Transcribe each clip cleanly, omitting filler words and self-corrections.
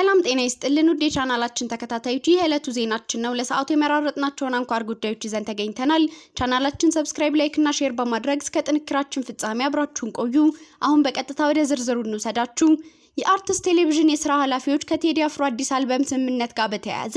ሰላም ጤና ይስጥልን ውድ የቻናላችን ተከታታዮች የዕለቱ ዜናችን ነው። ለሰዓቱ የመራረጥናቸውን አንኳር ጉዳዮች ይዘን ተገኝተናል። ቻናላችን ሰብስክራይብ፣ ላይክ እና ሼር በማድረግ እስከ ጥንክራችን ፍጻሜ አብራችሁን ቆዩ። አሁን በቀጥታ ወደ ዝርዝሩ እንውሰዳችሁ። የአርትስት ቴሌቪዥን የሥራ ኃላፊዎች ከቴዲ አፍሮ አዲስ አልበም ስምምነት ጋር በተያያዘ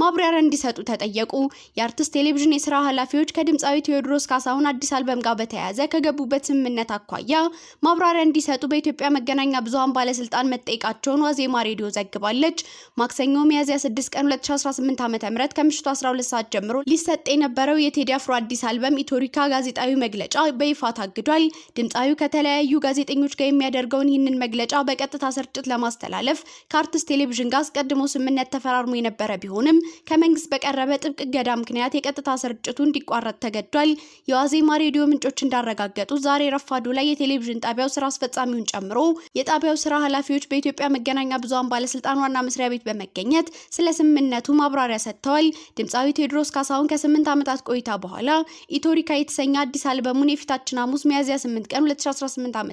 ማብራሪያ እንዲሰጡ ተጠየቁ። የአርትስት ቴሌቪዥን የሥራ ኃላፊዎች ከድምጻዊ ቴዎድሮስ ካሳሁን አዲስ አልበም ጋር በተያያዘ ከገቡበት ስምምነት አኳያ ማብራሪያ እንዲሰጡ በኢትዮጵያ መገናኛ ብዙሃን ባለስልጣን መጠየቃቸውን ዋዜማ ሬዲዮ ዘግባለች። ማክሰኞ ሚያዝያ 6 ቀን 2018 ዓ.ም ከምሽቱ 12 ሰዓት ጀምሮ ሊሰጥ የነበረው የቴዲ አፍሮ አዲስ አልበም ኢትዮሪካ ጋዜጣዊ መግለጫ በይፋ ታግዷል። ድምጻዊው ከተለያዩ ጋዜጠኞች ጋር የሚያደርገውን ይህንን መግለጫ በቀጥታ ስርጭት ለማስተላለፍ ከአርትስት ቴሌቪዥን ጋር አስቀድሞ ስምምነት ተፈራርሞ የነበረ ቢሆንም ከመንግስት በቀረበ ጥብቅ እገዳ ምክንያት የቀጥታ ስርጭቱ እንዲቋረጥ ተገዷል። የዋዜማ ሬዲዮ ምንጮች እንዳረጋገጡ ዛሬ ረፋዱ ላይ የቴሌቪዥን ጣቢያው ስራ አስፈጻሚውን ጨምሮ የጣቢያው ስራ ኃላፊዎች በኢትዮጵያ መገናኛ ብዙሃን ባለስልጣን ዋና መስሪያ ቤት በመገኘት ስለ ስምምነቱ ማብራሪያ ሰጥተዋል። ድምጻዊ ቴዎድሮስ ካሳሁን ከ8 ዓመታት ቆይታ በኋላ ኢትዮሪካ የተሰኘ አዲስ አልበሙን የፊታችን ሐሙስ ሚያዝያ 8 ቀን 2018 ዓ.ም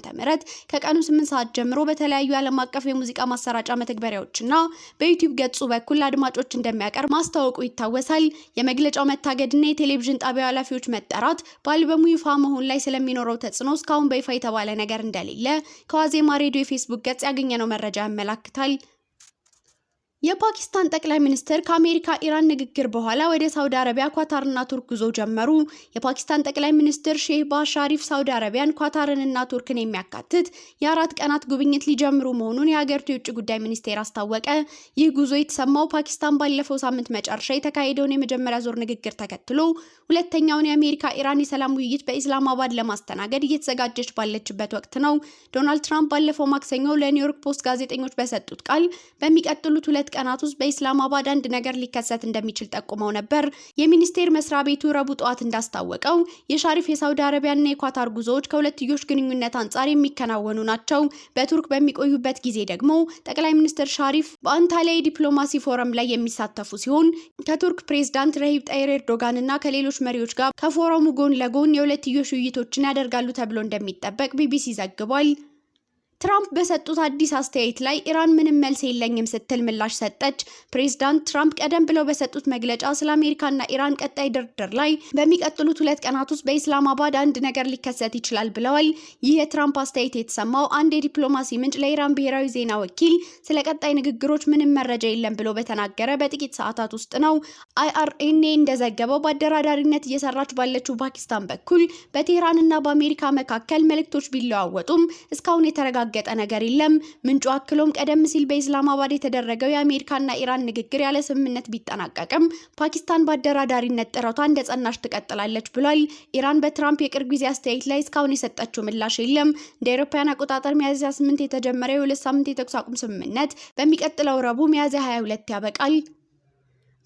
ከቀኑ 8 ሰዓት ጀምሮ በተለያዩ ዓለም አቀፍ የሙዚቃ ማሰራጫ መተግበሪያዎችና በዩቲዩብ ገጹ በኩል አድማጮች እንደሚያቀርብ ማስታወቁ ይታወሳል። የመግለጫው መታገድና የቴሌቪዥን ጣቢያው ኃላፊዎች መጠራት በአልበሙ ይፋ መሆን ላይ ስለሚኖረው ተጽዕኖ እስካሁን በይፋ የተባለ ነገር እንደሌለ ከዋዜማ ሬዲዮ የፌስቡክ ገጽ ያገኘነው መረጃ ያመለክታል። የፓኪስታን ጠቅላይ ሚኒስትር ከአሜሪካ ኢራን ንግግር በኋላ ወደ ሳውዲ አረቢያ፣ ኳታርና ቱርክ ጉዞ ጀመሩ። የፓኪስታን ጠቅላይ ሚኒስትር ሼህባዝ ሻሪፍ ሳውዲ አረቢያን፣ ኳታርንና ቱርክን የሚያካትት የ4 ቀናት ጉብኝት ሊጀምሩ መሆኑን የሀገሪቱ የውጭ ጉዳይ ሚኒስቴር አስታወቀ። ይህ ጉዞ የተሰማው ፓኪስታን ባለፈው ሳምንት መጨረሻ የተካሄደውን የመጀመሪያ ዙር ንግግር ተከትሎ ሁለተኛውን የአሜሪካ ኢራን የሰላም ውይይት በኢስላማባድ ለማስተናገድ እየተዘጋጀች ባለችበት ወቅት ነው። ዶናልድ ትራምፕ ባለፈው ማክሰኞ ለኒውዮርክ ፖስት ጋዜጠኞች በሰጡት ቃል በሚቀጥሉት 2 ቀናት ውስጥ በኢስላማባድ አንድ ነገር ሊከሰት እንደሚችል ጠቁመው ነበር። የሚኒስቴር መስሪያ ቤቱ ረቡዕ ጠዋት እንዳስታወቀው የሻሪፍ የሳውዲ አረቢያና የኳታር ጉዞዎች ከሁለትዮሽ ግንኙነት አንጻር የሚከናወኑ ናቸው። በቱርክ በሚቆዩበት ጊዜ ደግሞ ጠቅላይ ሚኒስትር ሻሪፍ በአንታሊያ የዲፕሎማሲ ፎረም ላይ የሚሳተፉ ሲሆን ከቱርክ ፕሬዝዳንት ረሂብ ጣይር ኤርዶጋን እና ከሌሎች መሪዎች ጋር ከፎረሙ ጎን ለጎን የሁለትዮሽ ውይይቶችን ያደርጋሉ ተብሎ እንደሚጠበቅ ቢቢሲ ዘግቧል። ትራምፕ በሰጡት አዲስ አስተያየት ላይ ኢራን ምንም መልስ የለኝም ስትል ምላሽ ሰጠች። ፕሬዝዳንት ትራምፕ ቀደም ብለው በሰጡት መግለጫ ስለ አሜሪካና ኢራን ቀጣይ ድርድር ላይ በሚቀጥሉት 2 ቀናት ውስጥ በኢስላማባድ አንድ ነገር ሊከሰት ይችላል ብለዋል። ይህ የትራምፕ አስተያየት የተሰማው አንድ የዲፕሎማሲ ምንጭ ለኢራን ብሔራዊ ዜና ወኪል ስለ ቀጣይ ንግግሮች ምንም መረጃ የለም ብሎ በተናገረ በጥቂት ሰዓታት ውስጥ ነው። IRNA እንደዘገበው በአደራዳሪነት እየሰራች ባለችው ፓኪስታን በኩል በቴህራንና በአሜሪካ መካከል መልእክቶች ቢለዋወጡም እስካሁን የተረጋገጠ ነገር የለም። ምንጩ አክሎም ቀደም ሲል በኢስላማባድ የተደረገው የአሜሪካና ኢራን ንግግር ያለ ስምምነት ቢጠናቀቅም ፓኪስታን በአደራዳሪነት ጥረቷ እንደጸናች ትቀጥላለች ብሏል። ኢራን በትራምፕ የቅርብ ጊዜ አስተያየት ላይ እስካሁን የሰጠችው ምላሽ የለም። እንደ አውሮፓውያን አቆጣጠር ሚያዝያ 8 የተጀመረው የ2 ሳምንት የተኩስ አቁም ስምምነት በሚቀጥለው ረቡዕ ሚያዝያ 22 ያበቃል።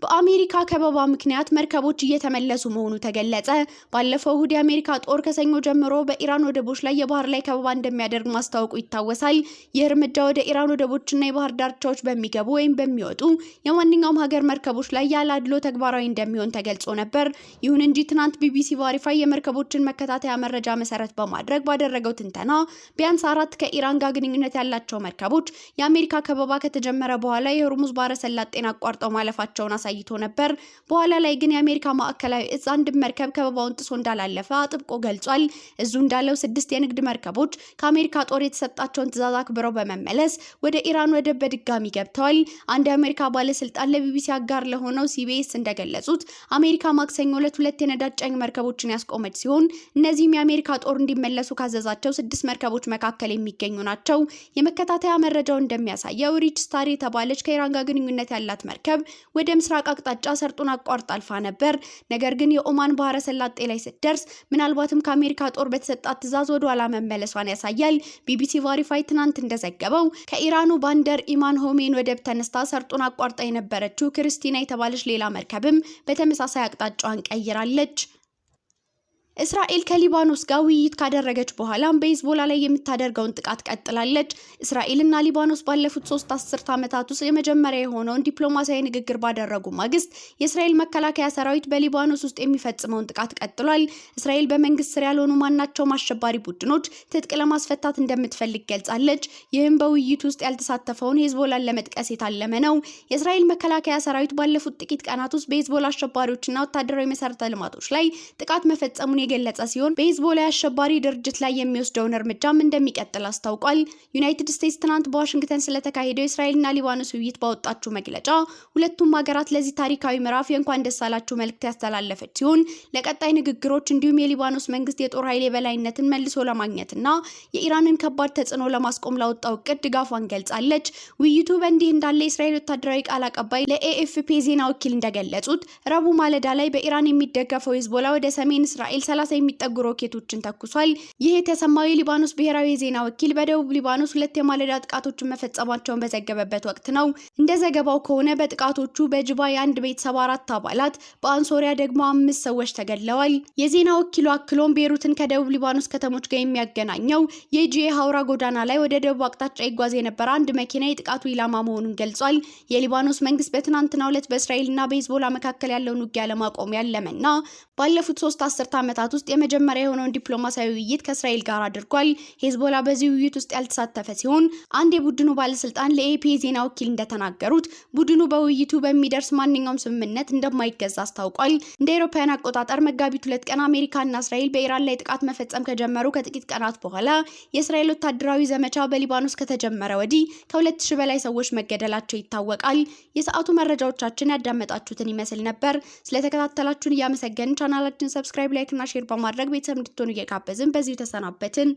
በአሜሪካ ከበባ ምክንያት መርከቦች እየተመለሱ መሆኑ ተገለጸ። ባለፈው እሁድ የአሜሪካ ጦር ከሰኞ ጀምሮ በኢራን ወደቦች ላይ የባህር ላይ ከበባ እንደሚያደርግ ማስታወቁ ይታወሳል። ይህ እርምጃ ወደ ኢራን ወደቦችና የባህር ዳርቻዎች በሚገቡ ወይም በሚወጡ የማንኛውም ሀገር መርከቦች ላይ ያለ አድሎ ተግባራዊ እንደሚሆን ተገልጾ ነበር። ይሁን እንጂ ትናንት ቢቢሲ ቫሪፋይ የመርከቦችን መከታተያ መረጃ መሰረት በማድረግ ባደረገው ትንተና ቢያንስ 4 ከኢራን ጋር ግንኙነት ያላቸው መርከቦች የአሜሪካ ከበባ ከተጀመረ በኋላ የሆርሙዝ ባህረ ሰላጤን አቋርጠው ማለፋቸውን አሳይቶ ነበር። በኋላ ላይ ግን የአሜሪካ ማዕከላዊ እዝ አንድ መርከብ ከበባውን ጥሶ እንዳላለፈ አጥብቆ ገልጿል። እዙ እንዳለው 6 የንግድ መርከቦች ከአሜሪካ ጦር የተሰጣቸውን ትዕዛዝ አክብረው በመመለስ ወደ ኢራን ወደብ በድጋሚ ገብተዋል። አንድ የአሜሪካ ባለስልጣን ለቢቢሲ አጋር ለሆነው CBS እንደገለጹት አሜሪካ ማክሰኞ ዕለት 2 የነዳጅ ጫኝ መርከቦችን ያስቆመች ሲሆን እነዚህም የአሜሪካ ጦር እንዲመለሱ ካዘዛቸው 6 መርከቦች መካከል የሚገኙ ናቸው። የመከታተያ መረጃው እንደሚያሳየው ሪች ስታር የተባለች ከኢራን ጋር ግንኙነት ያላት መርከብ ወደ ምስራቅ አቅጣጫ ሰርጡን አቋርጣ አልፋ ነበር። ነገር ግን የኦማን ባህረ ሰላጤ ላይ ስትደርስ ምናልባትም ከአሜሪካ ጦር በተሰጣት ትዕዛዝ ወደ ኋላ መመለሷን ያሳያል። ቢቢሲ ቫሪፋይ ትናንት እንደዘገበው ከኢራኑ ባንደር ኢማን ሆሜን ወደብ ተነስታ ሰርጡን አቋርጣ የነበረችው ክርስቲና የተባለች ሌላ መርከብም በተመሳሳይ አቅጣጫዋን ቀይራለች። እስራኤል ከሊባኖስ ጋር ውይይት ካደረገች በኋላም በሂዝቦላ ላይ የምታደርገውን ጥቃት ቀጥላለች። እስራኤልና ሊባኖስ ባለፉት 3 አስርት ዓመታት ውስጥ የመጀመሪያ የሆነውን ዲፕሎማሲያዊ ንግግር ባደረጉ ማግስት የእስራኤል መከላከያ ሰራዊት በሊባኖስ ውስጥ የሚፈጽመውን ጥቃት ቀጥሏል። እስራኤል በመንግስት ስር ያልሆኑ ማናቸውም አሸባሪ ቡድኖች ትጥቅ ለማስፈታት እንደምትፈልግ ገልጻለች። ይህም በውይይቱ ውስጥ ያልተሳተፈውን ሂዝቦላን ለመጥቀስ የታለመ ነው። የእስራኤል መከላከያ ሰራዊት ባለፉት ጥቂት ቀናት ውስጥ በሂዝቦላ አሸባሪዎችና ወታደራዊ መሰረተ ልማቶች ላይ ጥቃት መፈጸሙን የገለጸ ሲሆን በሂዝቦላ አሸባሪ ድርጅት ላይ የሚወስደውን እርምጃም እንደሚቀጥል አስታውቋል። ዩናይትድ ስቴትስ ትናንት በዋሽንግተን ስለተካሄደው የእስራኤልና ሊባኖስ ውይይት ባወጣችው መግለጫ ሁለቱም ሀገራት ለዚህ ታሪካዊ ምዕራፍ የእንኳን ደስ አላችሁ መልእክት ያስተላለፈች ሲሆን ለቀጣይ ንግግሮች እንዲሁም የሊባኖስ መንግስት የጦር ኃይል የበላይነትን መልሶ ለማግኘትና የኢራንን ከባድ ተጽዕኖ ለማስቆም ላወጣው እቅድ ድጋፏን ገልጻለች። ውይይቱ በእንዲህ እንዳለ የእስራኤል ወታደራዊ ቃል አቀባይ ለኤኤፍፒ ዜና ወኪል እንደገለጹት ረቡዕ ማለዳ ላይ በኢራን የሚደገፈው ሂዝቦላ ወደ ሰሜን እስራኤል 30 የሚጠጉ ሮኬቶችን ተኩሷል። ይህ የተሰማው የሊባኖስ ብሔራዊ የዜና ወኪል በደቡብ ሊባኖስ 2 የማለዳ ጥቃቶችን መፈጸማቸውን በዘገበበት ወቅት ነው። እንደ ዘገባው ከሆነ በጥቃቶቹ በጅባ የአንድ ቤተሰብ 4 አባላት፣ በአንሶሪያ ደግሞ 5 ሰዎች ተገድለዋል። የዜና ወኪሉ አክሎም ቤሩትን ከደቡብ ሊባኖስ ከተሞች ጋር የሚያገናኘው የጂኤ ሀውራ ጎዳና ላይ ወደ ደቡብ አቅጣጫ ይጓዝ የነበረ አንድ መኪና የጥቃቱ ኢላማ መሆኑን ገልጿል። የሊባኖስ መንግስት በትናንትናው ዕለት በእስራኤልና በሂዝቦላ መካከል ያለውን ውጊያ ለማቆም ያለመና ባለፉት 3 አስርት ዓመታት ውስጥ የመጀመሪያ የሆነውን ዲፕሎማሲያዊ ውይይት ከእስራኤል ጋር አድርጓል። ሂዝቦላ በዚህ ውይይት ውስጥ ያልተሳተፈ ሲሆን አንድ የቡድኑ ባለስልጣን ለኤፒ ዜና ወኪል እንደተናገሩት ቡድኑ በውይይቱ በሚደርስ ማንኛውም ስምምነት እንደማይገዛ አስታውቋል። እንደ አውሮፓውያን አቆጣጠር መጋቢት 2 ቀን አሜሪካና እስራኤል በኢራን ላይ ጥቃት መፈጸም ከጀመሩ ከጥቂት ቀናት በኋላ የእስራኤል ወታደራዊ ዘመቻ በሊባኖስ ከተጀመረ ወዲህ ከ2000 በላይ ሰዎች መገደላቸው ይታወቃል። የሰዓቱ መረጃዎቻችን ያዳመጣችሁትን ይመስል ነበር። ስለተከታተላችሁን እያመሰገንን ቻናላችንን ሰብስክራይብ፣ ላይክ እና ሼር በማድረግ ቤተሰብ እንድትሆኑ እየጋበዝን በዚሁ ተሰናበትን።